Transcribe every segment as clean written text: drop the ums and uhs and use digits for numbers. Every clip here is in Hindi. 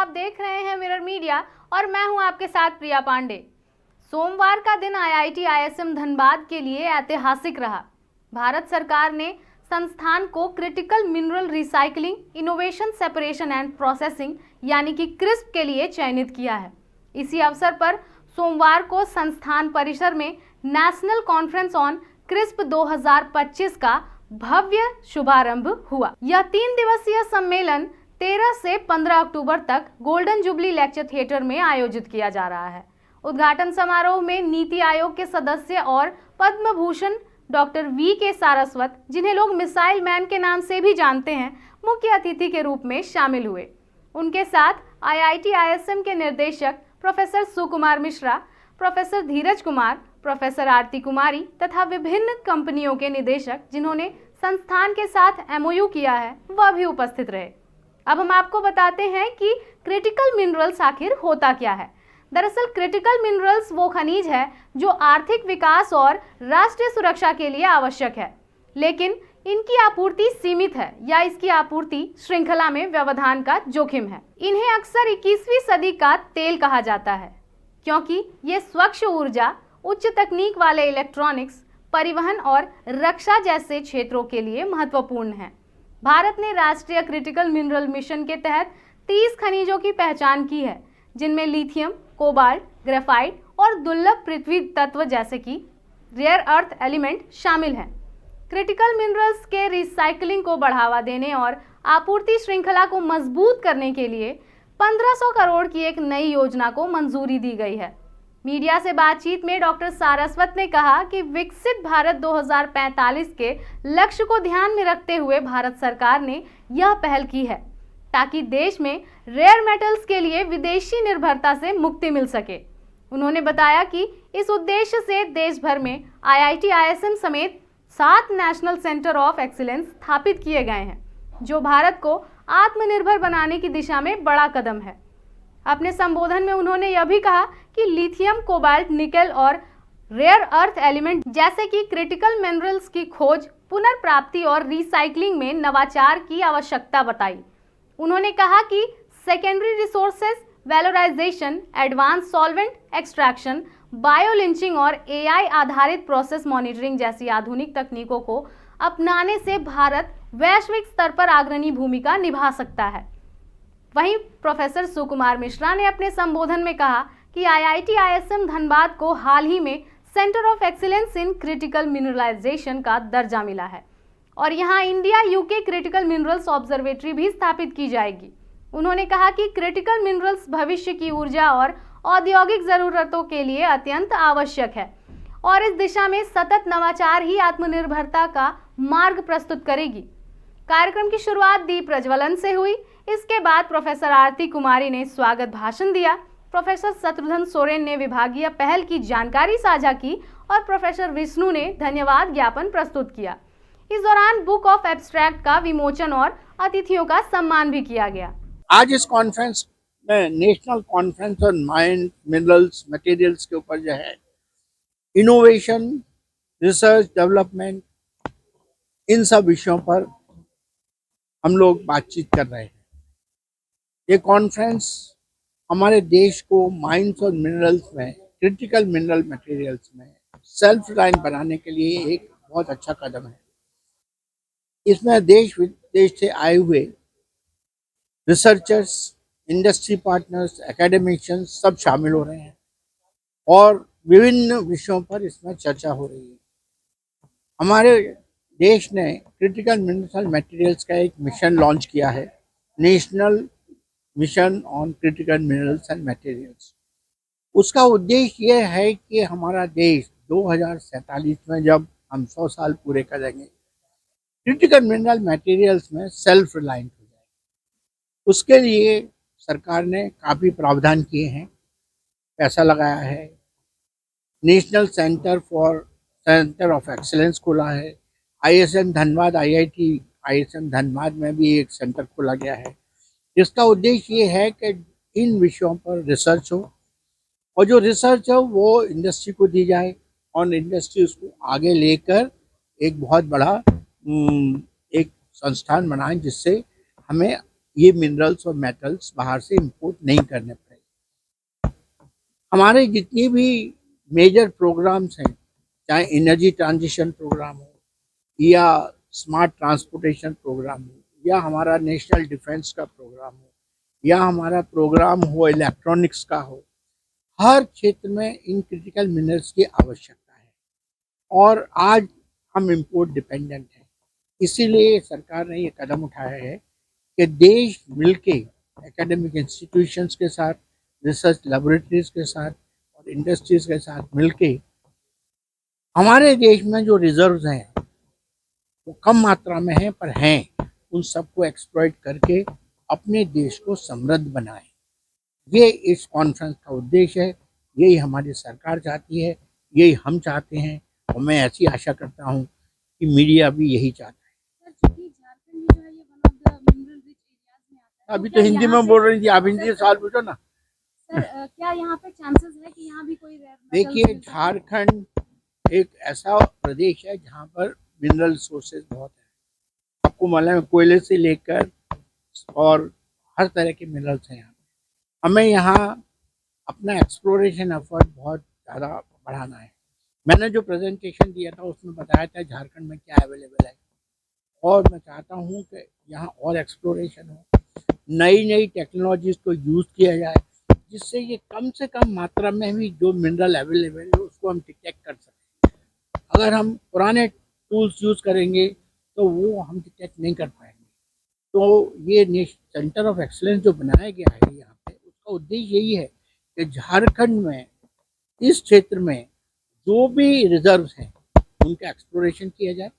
आप देख रहे हैं मिरर मीडिया और मैं हूं आपके साथ प्रिया पांडे। सोमवार का दिन आईआईटी आईएसएम धनबाद के लिए ऐतिहासिक रहा। भारत सरकार ने संस्थान को critical mineral recycling, innovation, separation and processing यानी कि क्रिस्प के लिए चयनित किया है। इसी अवसर पर सोमवार को संस्थान परिसर में नेशनल कॉन्फ्रेंस ऑन क्रिस्प 2025 का भव्य शुभारंभ हुआ। यह 3 दिवसीय सम्मेलन 13 से 15 अक्टूबर तक गोल्डन जुबली लेक्चर थिएटर में आयोजित किया जा रहा है। उद्घाटन समारोह में नीति आयोग के सदस्य और पद्म भूषण डॉक्टर वी.के. सारस्वत, जिन्हें लोग मिसाइल मैन के नाम से भी जानते हैं, मुख्य अतिथि के रूप में शामिल हुए। उनके साथ आईआईटी आईएसएम के निर्देशक प्रोफेसर सुकुमार मिश्रा, प्रोफेसर धीरज कुमार, प्रोफेसर आरती कुमारी तथा विभिन्न कंपनियों के निदेशक जिन्होंने संस्थान के साथ एमओयू किया है, वह भी उपस्थित रहे। अब हम आपको बताते हैं कि क्रिटिकल मिनरल्स आखिर होता क्या है। दरअसल क्रिटिकल मिनरल्स वो खनिज है जो आर्थिक विकास और राष्ट्रीय सुरक्षा के लिए आवश्यक है, लेकिन इनकी आपूर्ति सीमित है या इसकी आपूर्ति श्रृंखला में व्यवधान का जोखिम है। इन्हें अक्सर 21वीं सदी का तेल कहा जाता है क्योंकि ये स्वच्छ ऊर्जा, उच्च तकनीक वाले इलेक्ट्रॉनिक्स, परिवहन और रक्षा जैसे क्षेत्रों के लिए महत्वपूर्ण है। भारत ने राष्ट्रीय क्रिटिकल मिनरल मिशन के तहत 30 खनिजों की पहचान की है, जिनमें लिथियम, कोबाल्ट, ग्रेफाइट और दुर्लभ पृथ्वी तत्व जैसे कि रेयर अर्थ एलिमेंट शामिल हैं। क्रिटिकल मिनरल्स के रिसाइकलिंग को बढ़ावा देने और आपूर्ति श्रृंखला को मजबूत करने के लिए 1500 करोड़ की एक नई योजना को मंजूरी दी गई है। मीडिया से बातचीत में डॉक्टर सारस्वत ने कहा कि विकसित भारत 2045 के लक्ष्य को ध्यान में रखते हुए भारत सरकार ने यह पहल की है ताकि देश में रेयर मेटल्स के लिए विदेशी निर्भरता से मुक्ति मिल सके। उन्होंने बताया कि इस उद्देश्य से देश भर में आईआईटी आईएसएम समेत 7 नेशनल सेंटर ऑफ एक्सीलेंस स्थापित किए गए हैं, जो भारत को आत्मनिर्भर बनाने की दिशा में बड़ा कदम है। अपने संबोधन में उन्होंने यह भी कहा कि लिथियम, कोबाल्ट, निकेल और रेयर अर्थ एलिमेंट जैसे कि क्रिटिकल मिनरल्स की खोज, पुनर्प्राप्ति और रिसाइकलिंग में नवाचार की आवश्यकता बताई। उन्होंने कहा कि secondary resources valorisation, advance solvent extraction, bio leaching और एआई आधारित प्रोसेस मॉनिटरिंग जैसी आधुनिक तकनीकों को अपनाने से भारत वैश्विक स्तर पर अग्रणी भूमिका निभा सकता है। वहीं प्रोफेसर सुकुमार मिश्रा ने अपने संबोधन में कहा कि आईआईटी आईएसएम धनबाद को हाल ही में centre of excellence in critical mineralisation का दर्जा मिला है और यहां India UK critical minerals observatory भी स्थापित की जाएगी। उन्होंने कहा कि क्रिटिकल मिनरल्स भविष्य की ऊर्जा और औद्योगिक जरूरतों के लिए अत्यंत आवश्यक है और इस दिशा में सतत नवाचार ही आत्मनिर्भरता का मार्ग प्रस्तुत करेगी। कार्यक्रम की शुरुआत दीप प्रज्वलन से हुई। इसके बाद प्रोफेसर आरती कुमारी ने स्वागत भाषण दिया, प्रोफेसर शत्रुघ्न सोरेन ने विभागीय पहल की जानकारी साझा की और प्रोफेसर विष्णु ने धन्यवाद ज्ञापन प्रस्तुत किया। इस दौरान बुक ऑफ एब्स्ट्रैक्ट का विमोचन और अतिथियों का सम्मान भी किया गया। आज इस कॉन्फ्रेंस में national conference on mine minerals materials के ऊपर जो है इनोवेशन, रिसर्च, डेवलपमेंट, इन सब विषयों पर हम लोग बातचीत कर रहे हैं। ये कॉन्फ्रेंस हमारे देश को माइंस और मिनरल्स में, क्रिटिकल मिनरल मटेरियल्स में सेल्फ रिलायंट बनाने के लिए एक बहुत अच्छा कदम है। इसमें देश विदेश से आए हुए रिसर्चर्स, इंडस्ट्री पार्टनर्स, एकेडमिशियंस सब शामिल हो रहे हैं और विभिन्न विषयों पर इसमें चर्चा हो रही है। हमारे देश ने क्रिटिकल मिनरल मटेरियल्स का एक मिशन लॉन्च किया है, national mission on critical minerals and materials. उसका उद्देश्य ये है कि हमारा देश 2047 में जब हम 100 साल पूरे करेंगे, क्रिटिकल मिनरल मटेरियल्स में सेल्फ रिलायंट हो जाए। उसके लिए सरकार ने काफ़ी प्रावधान किए हैं, पैसा लगाया है, नेशनल सेंटर ऑफ एक्सीलेंस खोला है, ISM Dhanbad, IIT ISM Dhanbad में भी एक सेंटर खोला गया है। इसका उद्देश्य ये है कि इन विषयों पर रिसर्च हो और जो रिसर्च हो वो इंडस्ट्री को दी जाए और इंडस्ट्री उसको आगे लेकर एक बहुत बड़ा एक संस्थान बनाए जिससे हमें ये मिनरल्स और मेटल्स बाहर से इंपोर्ट नहीं करने पड़े। हमारे जितनी भी मेजर प्रोग्राम्स हैं, चाहे एनर्जी ट्रांजिशन प्रोग्राम हो या स्मार्ट ट्रांसपोर्टेशन प्रोग्राम हो या हमारा नेशनल डिफेंस का प्रोग्राम हो या हमारा प्रोग्राम हो इलेक्ट्रॉनिक्स का हो, हर क्षेत्र में इन क्रिटिकल मिनरल्स की आवश्यकता है और आज हम इंपोर्ट डिपेंडेंट हैं। इसीलिए सरकार ने ये कदम उठाया है कि देश मिलके एकेडमिक इंस्टीट्यूशंस के साथ, रिसर्च लेबोरेटरीज के साथ और इंडस्ट्रीज के साथ मिलके हमारे देश में जो रिजर्व्स हैं वो कम मात्रा में हैं पर हैं, उन सबको एक्सप्लॉइट करके अपने देश को समृद्ध बनाएं। ये इस कॉन्फ्रेंस का उद्देश्य है, यही हमारी सरकार चाहती है, यही हम चाहते हैं और मैं ऐसी आशा करता हूँ कि मीडिया भी यही चाहता है। चूंकि झारखंड जो है ये one of the mineral rich areas में आता है, अभी तो हिंदी में बोल रही थी, आप हिंदी सवाल पूछो ना। सर क्या यहाँ पे चांसेस है कि यहाँ भी कोई रेयर देखिए, झारखंड एक ऐसा प्रदेश है जहाँ पर मिनरल सोर्सेज बहुत है। आपको मालूम है, कोयले से लेकर और हर तरह के मिनरल्स हैं यहाँ। हमें यहाँ अपना एक्सप्लोरेशन एफर्ट बहुत ज़्यादा बढ़ाना है। मैंने जो प्रेजेंटेशन दिया था उसमें बताया था झारखंड में क्या अवेलेबल है और मैं चाहता हूँ कि यहाँ और एक्सप्लोरेशन हो, नई नई टेक्नोलॉजीज को यूज़ किया जाए जिससे ये कम से कम मात्रा में भी जो मिनरल अवेलेबल है उसको हम डिटेक्ट कर सकें। अगर हम पुराने टूल्स यूज़ करेंगे तो वो हम डिटेक्ट नहीं कर पाएंगे। तो ये सेंटर ऑफ एक्सीलेंस जो बनाया गया है यहाँ पे, उसका उद्देश्य यही है कि झारखंड में इस क्षेत्र में जो भी रिजर्व्स हैं उनका एक्सप्लोरेशन किया जाए,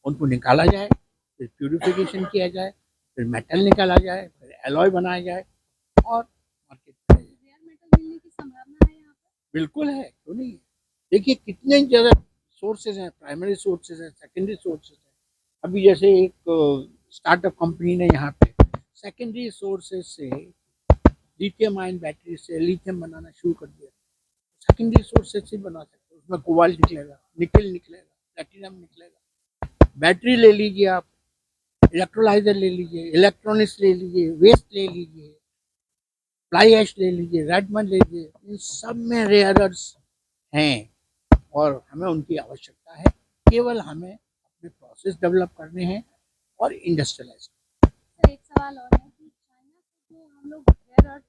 उनको निकाला जाए, फिर प्यूरिफिकेशन किया जाए, फिर मेटल निकाला जाए, फिर एलॉय बनाया जाए और मार्केट में रेयर मेटल मिलने की संभावना है यहाँ पे? बिल्कुल है, क्यों नहीं है। देखिए कितने ज़्यादा सोर्सेज हैं, प्राइमरी सोर्सेज हैं, सेकेंडरी सोर्सेज हैं। अभी जैसे एक स्टार्टअप कंपनी ने यहाँ पे सेकेंडरी सोर्सेज से लिथियम आयन बैटरी से लिथियम बनाना शुरू कर दिया। सेकेंडरी सोर्सेज से बना सकते हैं, उसमें कोबाल्ट निकलेगा, निकल निकलेगा, प्लेटिनम निकलेगा। बैटरी ले लीजिए आप, इलेक्ट्रोलाइजर ले लीजिए, इलेक्ट्रॉनिक्स ले लीजिए, वेस्ट ले लीजिए, फ्लाई ऐश ले लीजिए, रेडमंड ले लीजिए, इन सब में रेयर अर्थ हैं और हमें उनकी आवश्यकता है। केवल हमें अपने प्रोसेस डेवलप करने हैं और इंडस्ट्रियलाइज। सर एक सवाल और है कि चाइना से जो हम लोग रेयर अर्थ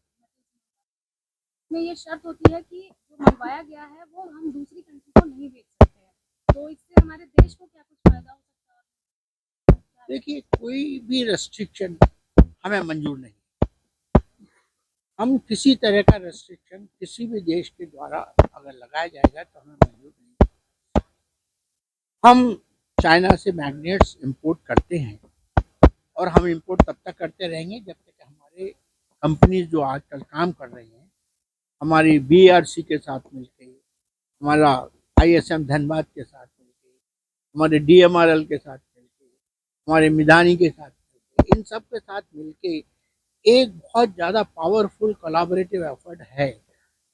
में ये शर्त होती है कि जो मंगवाया गया है वो हम दूसरी कंट्री को नहीं बेच सकते हैं, तो इससे हमारे देश को क्या कुछ फायदा हो सकता है? देखिए, कोई भी रेस्ट्रिक्शन हमें मंजूर नहीं। हम किसी तरह का रेस्ट्रिक्शन किसी भी देश के द्वारा अगर लगाया जाएगा तो हमें मंजूर नहीं। हम चाइना से मैग्नेट्स इंपोर्ट करते हैं और हम इंपोर्ट तब तक करते रहेंगे जब तक हमारे कंपनीज जो आजकल काम कर रही हैं, हमारी बीआरसी के साथ मिलके, हमारा आईएसएम धनबाद के साथ मिलके, हमारे डीएमआरएल के साथ मिलके, हमारे मिधानी के साथ मिलके, इन सब के साथ मिलके एक बहुत ज़्यादा पावरफुल कोलैबोरेटिव एफर्ट है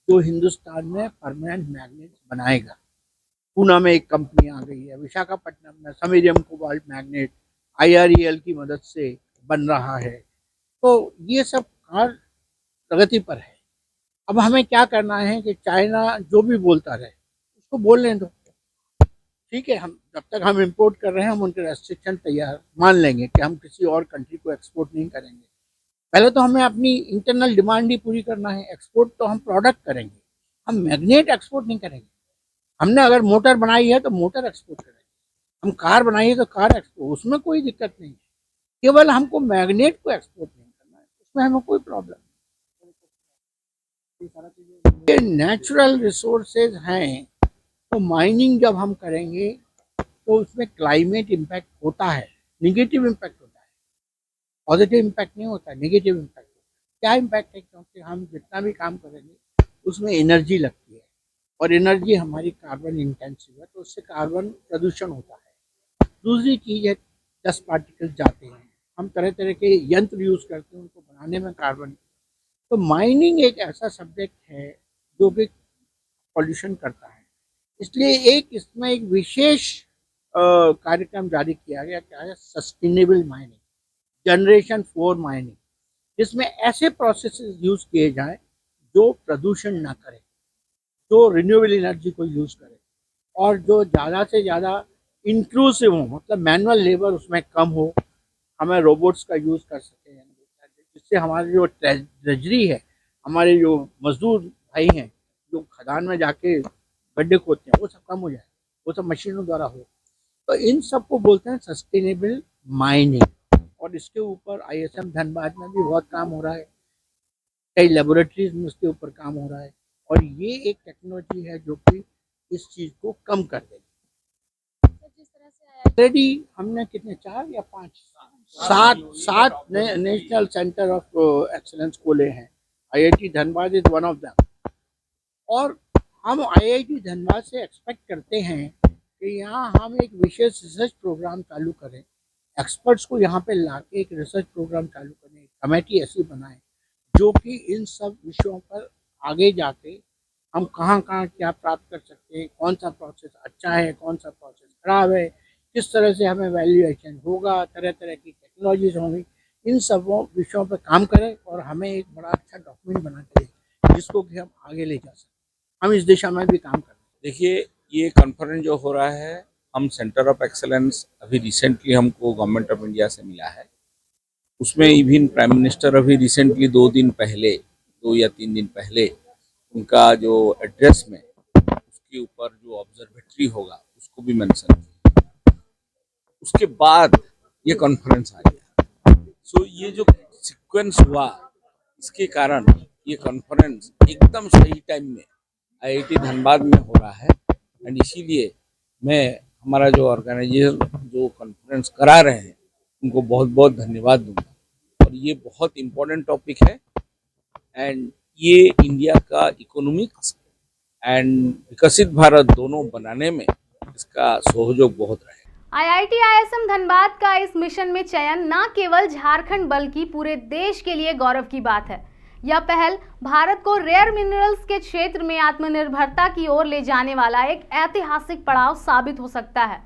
जो हिंदुस्तान में परमानेंट मैग्नेट्स बनाएगा। पूना में एक कंपनी आ गई है, विशाखापट्टनम में समीरियम कोबाल्ट मैग्नेट आईआरईएल की मदद से बन रहा है। तो ये सब कार्य प्रगति पर है। अब हमें क्या करना है कि चाइना जो भी बोलता रहे उसको बोलने दो, ठीक है। हम जब तक हम इंपोर्ट कर रहे हैं हम उनके रेस्ट्रिक्शन तैयार मान लेंगे कि हम किसी और कंट्री को एक्सपोर्ट नहीं करेंगे। पहले तो हमें अपनी इंटरनल डिमांड ही पूरी करना है। एक्सपोर्ट तो हम प्रोडक्ट करेंगे, हम मैग्नेट एक्सपोर्ट नहीं करेंगे। हमने अगर मोटर बनाई है तो मोटर एक्सपोर्ट करेंगे, हम कार बनाई है तो कार एक्सपोर्ट, उसमें कोई दिक्कत नहीं है। केवल हमको मैग्नेट को एक्सपोर्ट नहीं करना है, उसमें हमें कोई प्रॉब्लम नहीं। ये नेचुरल रिसोर्सेज हैं, तो माइनिंग जब हम करेंगे तो उसमें क्लाइमेट इम्पैक्ट होता है, निगेटिव इम्पैक्ट होता है, पॉजिटिव इम्पैक्ट नहीं होता, नेगेटिव इम्पैक्ट होता है। क्या इम्पैक्ट है? क्योंकि हम जितना भी काम करेंगे उसमें एनर्जी लगती है और एनर्जी हमारी कार्बन इंटेंसिव है, तो उससे कार्बन प्रदूषण होता है। दूसरी चीज़ है डस्ट पार्टिकल्स जाते हैं, हम तरह तरह के यंत्र यूज़ करते हैं उनको बनाने में कार्बन। तो माइनिंग एक ऐसा सब्जेक्ट है जो कि पॉल्यूशन करता है, इसलिए इसमें एक विशेष कार्यक्रम जारी किया गया, क्या है, सस्टेनेबल माइनिंग, जनरेशन 4 माइनिंग। जिसमें ऐसे प्रोसेसेस यूज किए जाएं जो प्रदूषण ना करे, जो रिन्यूएबल एनर्जी को यूज करे और जो ज़्यादा से ज़्यादा इंक्लूसिव हो, मतलब मैनुअल लेबर उसमें कम हो, हमें रोबोट्स का यूज़ कर सकें, जिससे हमारी जो ट्रेजरी है, हमारे जो मजदूर भाई हैं जो खदान में जाके गड्ढे खोदते हैं, वो सब कम हो जाए, वो सब मशीनों द्वारा हो। तो इन सब को बोलते हैं सस्टेनेबल माइनिंग। और इसके ऊपर ISM धनबाद में भी बहुत काम हो रहा है, कई लेबोरेटरीज में उसके ऊपर काम हो रहा है और ये एक टेक्नोलॉजी है जो कि इस चीज़ को कम कर देगी। जिस तरह से ऑलरेडी हमने कितने 4 या 5 7 नेशनल सेंटर ऑफ एक्सीलेंस खोले हैं। IIT Dhanbad is one of them. और हम IIT धनबाद से एक्सपेक्ट करते हैं कि यहाँ हम एक विशेष रिसर्च प्रोग्राम चालू करें, एक्सपर्ट्स को यहाँ पे लाके एक रिसर्च प्रोग्राम चालू करें, कमेटी ऐसी बनाएं जो कि इन सब विषयों पर आगे जाके हम कहाँ कहाँ क्या प्राप्त कर सकते हैं, कौन सा प्रोसेस अच्छा है, कौन सा प्रोसेस खराब है, किस तरह से हमें वैल्यूएशन होगा, तरह तरह की टेक्नोलॉजीज होंगी, इन सब विषयों पर काम करें और हमें एक बड़ा अच्छा डॉक्यूमेंट बना के दें जिसको कि हम आगे ले जा सकें। हम इस दिशा में भी काम कर रहे हैं। देखिए, ये कॉन्फ्रेंस जो हो रहा है, हम सेंटर ऑफ एक्सेलेंस अभी रिसेंटली हमको गवर्नमेंट ऑफ इंडिया से मिला है। उसमें इवन प्राइम मिनिस्टर अभी रिसेंटली 2 या 3 दिन पहले उनका जो एड्रेस में उसके ऊपर जो ऑब्जर्वेटरी होगा उसको भी मेंशन किया। उसके बाद ये कॉन्फ्रेंस आ गया। सो ये जो सीक्वेंस हुआ, इसके कारण ये कॉन्फ्रेंस एकदम सही टाइम में IIT धनबाद में हो रहा है। एंड इसीलिए मैं हमारा जो ऑर्गेनाइजेशन जो कॉन्फ्रेंस करा रहे हैं उनको बहुत बहुत धन्यवाद दूंगा। और ये बहुत इम्पोर्टेंट टॉपिक है एंड ये इंडिया का इकोनॉमिक्स एंड विकसित भारत दोनों बनाने में इसका सहयोग बहुत रहेगा। IIT ISM धनबाद का इस मिशन में चयन न केवल झारखंड बल्कि पूरे देश के लिए गौरव की बात है। यह पहल भारत को रेयर मिनरल्स के क्षेत्र में आत्मनिर्भरता की ओर ले जाने वाला एक ऐतिहासिक पड़ाव साबित हो सकता है।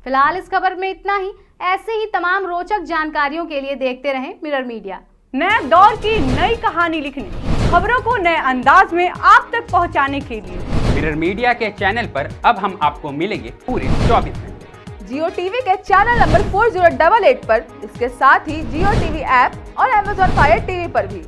फिलहाल इस खबर में इतना ही। ऐसे ही तमाम रोचक जानकारियों के लिए देखते रहें मिरर मीडिया। नए दौर की नई कहानी लिखने, खबरों को नए अंदाज में आप तक पहुंचाने के लिए मिरर मीडिया के चैनल पर अब हम आपको मिलेंगे पूरे 24 घंटे। जियो टीवी के चैनल नंबर 4088 पर, इसके साथ ही जियो टीवी ऐप और Amazon Fire TV पर भी।